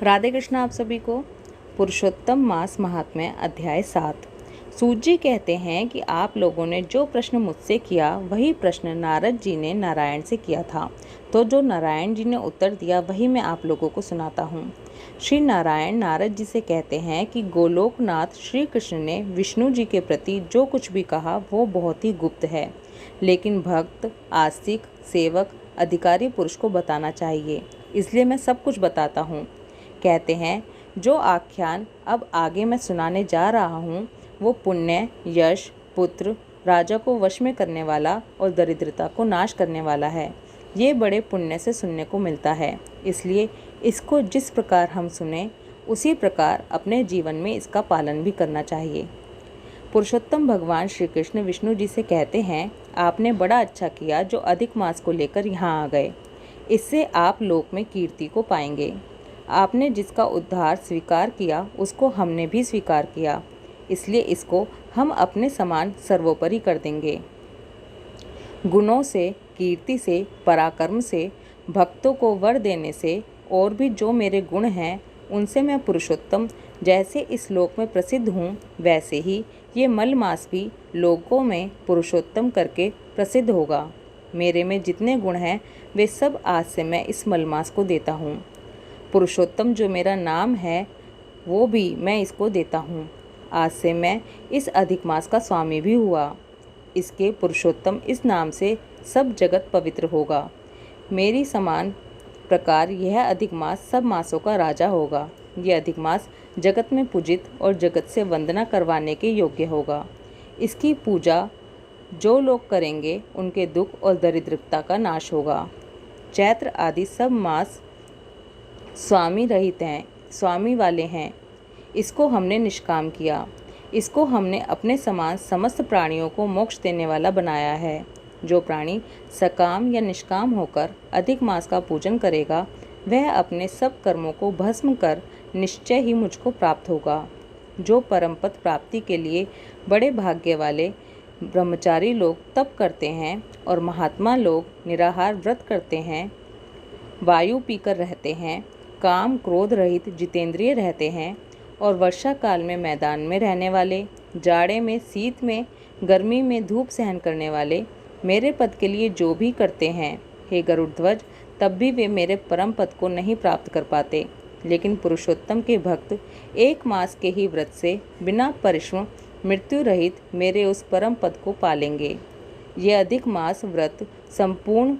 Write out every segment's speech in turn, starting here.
राधे कृष्ण आप सभी को। पुरुषोत्तम मास महात्म्य अध्याय 7। सूत जी कहते हैं कि आप लोगों ने जो प्रश्न मुझसे किया वही प्रश्न नारद जी ने नारायण से किया था, तो जो नारायण जी ने उत्तर दिया वही मैं आप लोगों को सुनाता हूँ। श्री नारायण नारद जी से कहते हैं कि गोलोकनाथ श्री कृष्ण ने विष्णु जी के प्रति जो कुछ भी कहा वो बहुत ही गुप्त है, लेकिन भक्त, आस्तिक, सेवक, अधिकारी पुरुष को बताना चाहिए, इसलिए मैं सब कुछ बताता हूँ। कहते हैं जो आख्यान अब आगे मैं सुनाने जा रहा हूँ वो पुण्य, यश, पुत्र, राजा को वश में करने वाला और दरिद्रता को नाश करने वाला है। ये बड़े पुण्य से सुनने को मिलता है, इसलिए इसको जिस प्रकार हम सुने उसी प्रकार अपने जीवन में इसका पालन भी करना चाहिए। पुरुषोत्तम भगवान श्री कृष्ण विष्णु जी से कहते हैं, आपने बड़ा अच्छा किया जो अधिक मास को लेकर यहाँ आ गए। इससे आप लोक में कीर्ति को पाएंगे। आपने जिसका उद्धार स्वीकार किया उसको हमने भी स्वीकार किया, इसलिए इसको हम अपने समान सर्वोपरि कर देंगे। गुणों से, कीर्ति से, पराक्रम से, भक्तों को वर देने से और भी जो मेरे गुण हैं उनसे मैं पुरुषोत्तम जैसे इस लोक में प्रसिद्ध हूँ, वैसे ही ये मल मास भी लोगों में पुरुषोत्तम करके प्रसिद्ध होगा। मेरे में जितने गुण हैं वे सब आज से मैं इस मलमास को देता हूँ। पुरुषोत्तम जो मेरा नाम है वो भी मैं इसको देता हूँ। आज से मैं इस अधिक मास का स्वामी भी हुआ। इसके पुरुषोत्तम इस नाम से सब जगत पवित्र होगा। मेरी समान प्रकार यह अधिक मास सब मासों का राजा होगा। यह अधिक मास जगत में पूजित और जगत से वंदना करवाने के योग्य होगा। इसकी पूजा जो लोग करेंगे उनके दुख और दरिद्रता का नाश होगा। चैत्र आदि सब मास स्वामी रहित हैं, स्वामी वाले हैं। इसको हमने निष्काम किया। इसको हमने अपने समान समस्त प्राणियों को मोक्ष देने वाला बनाया है। जो प्राणी सकाम या निष्काम होकर अधिक मास का पूजन करेगा वह अपने सब कर्मों को भस्म कर निश्चय ही मुझको प्राप्त होगा। जो परम पद प्राप्ति के लिए बड़े भाग्य वाले ब्रह्मचारी लोग तप करते हैं और महात्मा लोग निराहार व्रत करते हैं, वायु पीकर रहते हैं, काम क्रोध रहित जितेंद्रिय रहते हैं और वर्षा काल में मैदान में रहने वाले, जाड़े में, शीत में, गर्मी में धूप सहन करने वाले मेरे पद के लिए जो भी करते हैं, हे गरुड़ध्वज, तब भी वे मेरे परम पद को नहीं प्राप्त कर पाते। लेकिन पुरुषोत्तम के भक्त एक मास के ही व्रत से बिना परिश्रम मृत्यु रहित मेरे उस परम पद को पालेंगे। ये अधिक मास व्रत संपूर्ण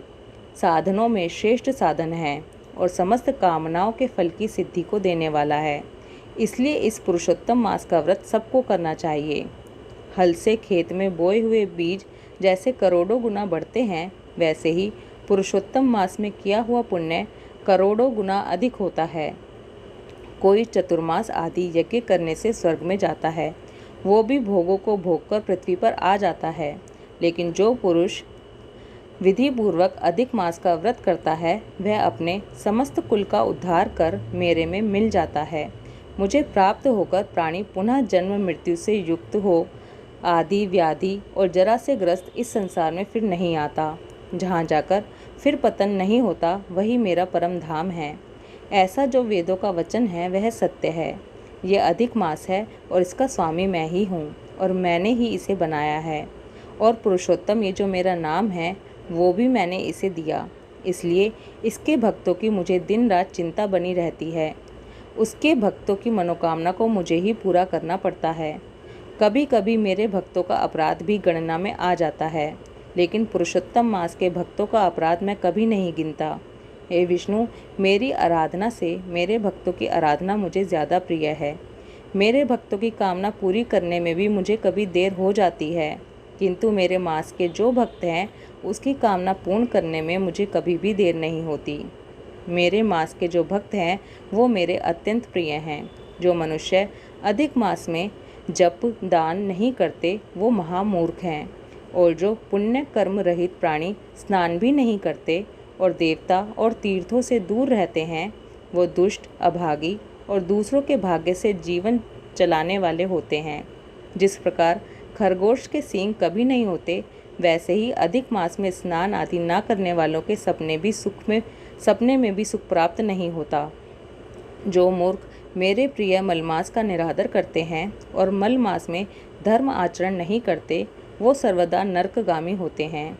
साधनों में श्रेष्ठ साधन है और समस्त कामनाओं के फल की सिद्धि को देने वाला है। इसलिए इस पुरुषोत्तम मास का व्रत सबको करना चाहिए। हल से खेत में बोए हुए बीज जैसे करोड़ों गुना बढ़ते हैं, वैसे ही पुरुषोत्तम मास में किया हुआ पुण्य करोड़ों गुना अधिक होता है। कोई चतुर्मास आदि यज्ञ करने से स्वर्ग में जाता है, वो भी भोगों को भोगकर पृथ्वी पर आ जाता है। लेकिन जो पुरुष विधि पूर्वक अधिक मास का व्रत करता है वह अपने समस्त कुल का उद्धार कर मेरे में मिल जाता है। मुझे प्राप्त होकर प्राणी पुनः जन्म मृत्यु से युक्त हो आदि व्याधि और जरा से ग्रस्त इस संसार में फिर नहीं आता। जहाँ जाकर फिर पतन नहीं होता वही मेरा परम धाम है। ऐसा जो वेदों का वचन है वह सत्य है। यह अधिक मास है और इसका स्वामी मैं ही हूँ और मैंने ही इसे बनाया है। और पुरुषोत्तम ये जो मेरा नाम है वो भी मैंने इसे दिया, इसलिए इसके भक्तों की मुझे दिन रात चिंता बनी रहती है। उसके भक्तों की मनोकामना को मुझे ही पूरा करना पड़ता है। कभी कभी मेरे भक्तों का अपराध भी गणना में आ जाता है, लेकिन पुरुषोत्तम मास के भक्तों का अपराध मैं कभी नहीं गिनता। हे विष्णु, मेरी आराधना से मेरे भक्तों की आराधना मुझे ज़्यादा प्रिय है। मेरे भक्तों की कामना पूरी करने में भी मुझे कभी देर हो जाती है, किंतु मेरे मास के जो भक्त हैं उसकी कामना पूर्ण करने में मुझे कभी भी देर नहीं होती। मेरे मास के जो भक्त हैं वो मेरे अत्यंत प्रिय हैं। जो मनुष्य अधिक मास में जप दान नहीं करते वो महामूर्ख हैं, और जो पुण्य कर्म रहित प्राणी स्नान भी नहीं करते और देवता और तीर्थों से दूर रहते हैं वो दुष्ट, अभागी और दूसरों के भाग्य से जीवन चलाने वाले होते हैं। जिस प्रकार खरगोश के सींग कभी नहीं होते, वैसे ही अधिक मास में स्नान आदि न करने वालों के सपने में भी सुख प्राप्त नहीं होता। जो मूर्ख मेरे प्रिय मलमास का निरादर करते हैं और मलमास में धर्म आचरण नहीं करते, वो सर्वदा नरकगामी होते हैं।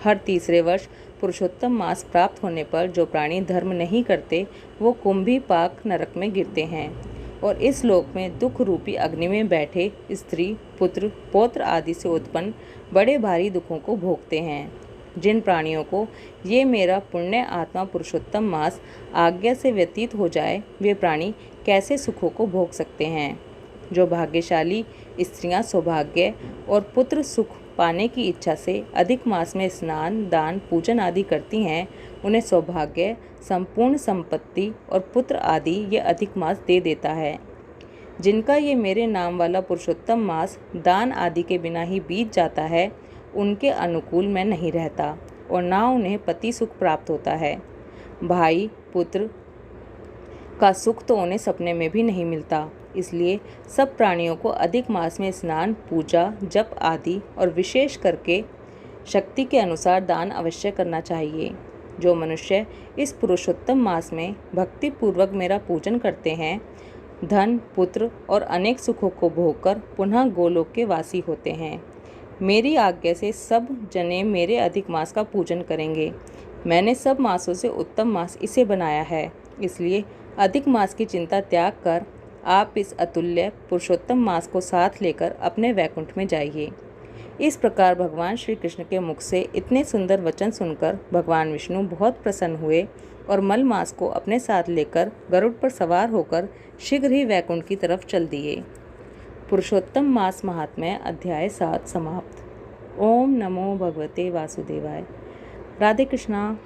हर तीसरे वर्ष पुरुषोत्तम मास प्राप्त होने पर जो प्राणी धर्म नहीं करते, वो कुंभी पाक नरक में गिरते हैं और इस लोक में दुख रूपी अग्नि में बैठे स्त्री, पुत्र, पौत्र आदि से उत्पन्न बड़े भारी दुखों को भोगते हैं। जिन प्राणियों को ये मेरा पुण्य आत्मा पुरुषोत्तम मास आज्ञा से व्यतीत हो जाए, वे प्राणी कैसे सुखों को भोग सकते हैं। जो भाग्यशाली स्त्रियां सौभाग्य और पुत्र सुख पाने की इच्छा से अधिक मास में स्नान, दान, पूजन आदि करती हैं, उन्हें सौभाग्य, संपूर्ण संपत्ति और पुत्र आदि ये अधिक मास दे देता है। जिनका ये मेरे नाम वाला पुरुषोत्तम मास दान आदि के बिना ही बीत जाता है, उनके अनुकूल मैं नहीं रहता और ना उन्हें पति सुख प्राप्त होता है। भाई पुत्र का सुख तो उन्हें सपने में भी नहीं मिलता। इसलिए सब प्राणियों को अधिक मास में स्नान, पूजा, जप आदि और विशेष करके शक्ति के अनुसार दान अवश्य करना चाहिए। जो मनुष्य इस पुरुषोत्तम मास में भक्ति पूर्वक मेरा पूजन करते हैं, धन, पुत्र और अनेक सुखों को भोगकर पुनः गोलोक के वासी होते हैं। मेरी आज्ञा से सब जने मेरे अधिक मास का पूजन करेंगे। मैंने सब मासों से उत्तम मास इसे बनाया है, इसलिए अधिक मास की चिंता त्याग कर आप इस अतुल्य पुरुषोत्तम मास को साथ लेकर अपने वैकुंठ में जाइए। इस प्रकार भगवान श्री कृष्ण के मुख से इतने सुंदर वचन सुनकर भगवान विष्णु बहुत प्रसन्न हुए और मल मास को अपने साथ लेकर गरुड़ पर सवार होकर शीघ्र ही वैकुंठ की तरफ चल दिए। पुरुषोत्तम मास महात्म्य अध्याय 7 समाप्त। ओम नमो भगवते वासुदेवाय। राधे कृष्णा।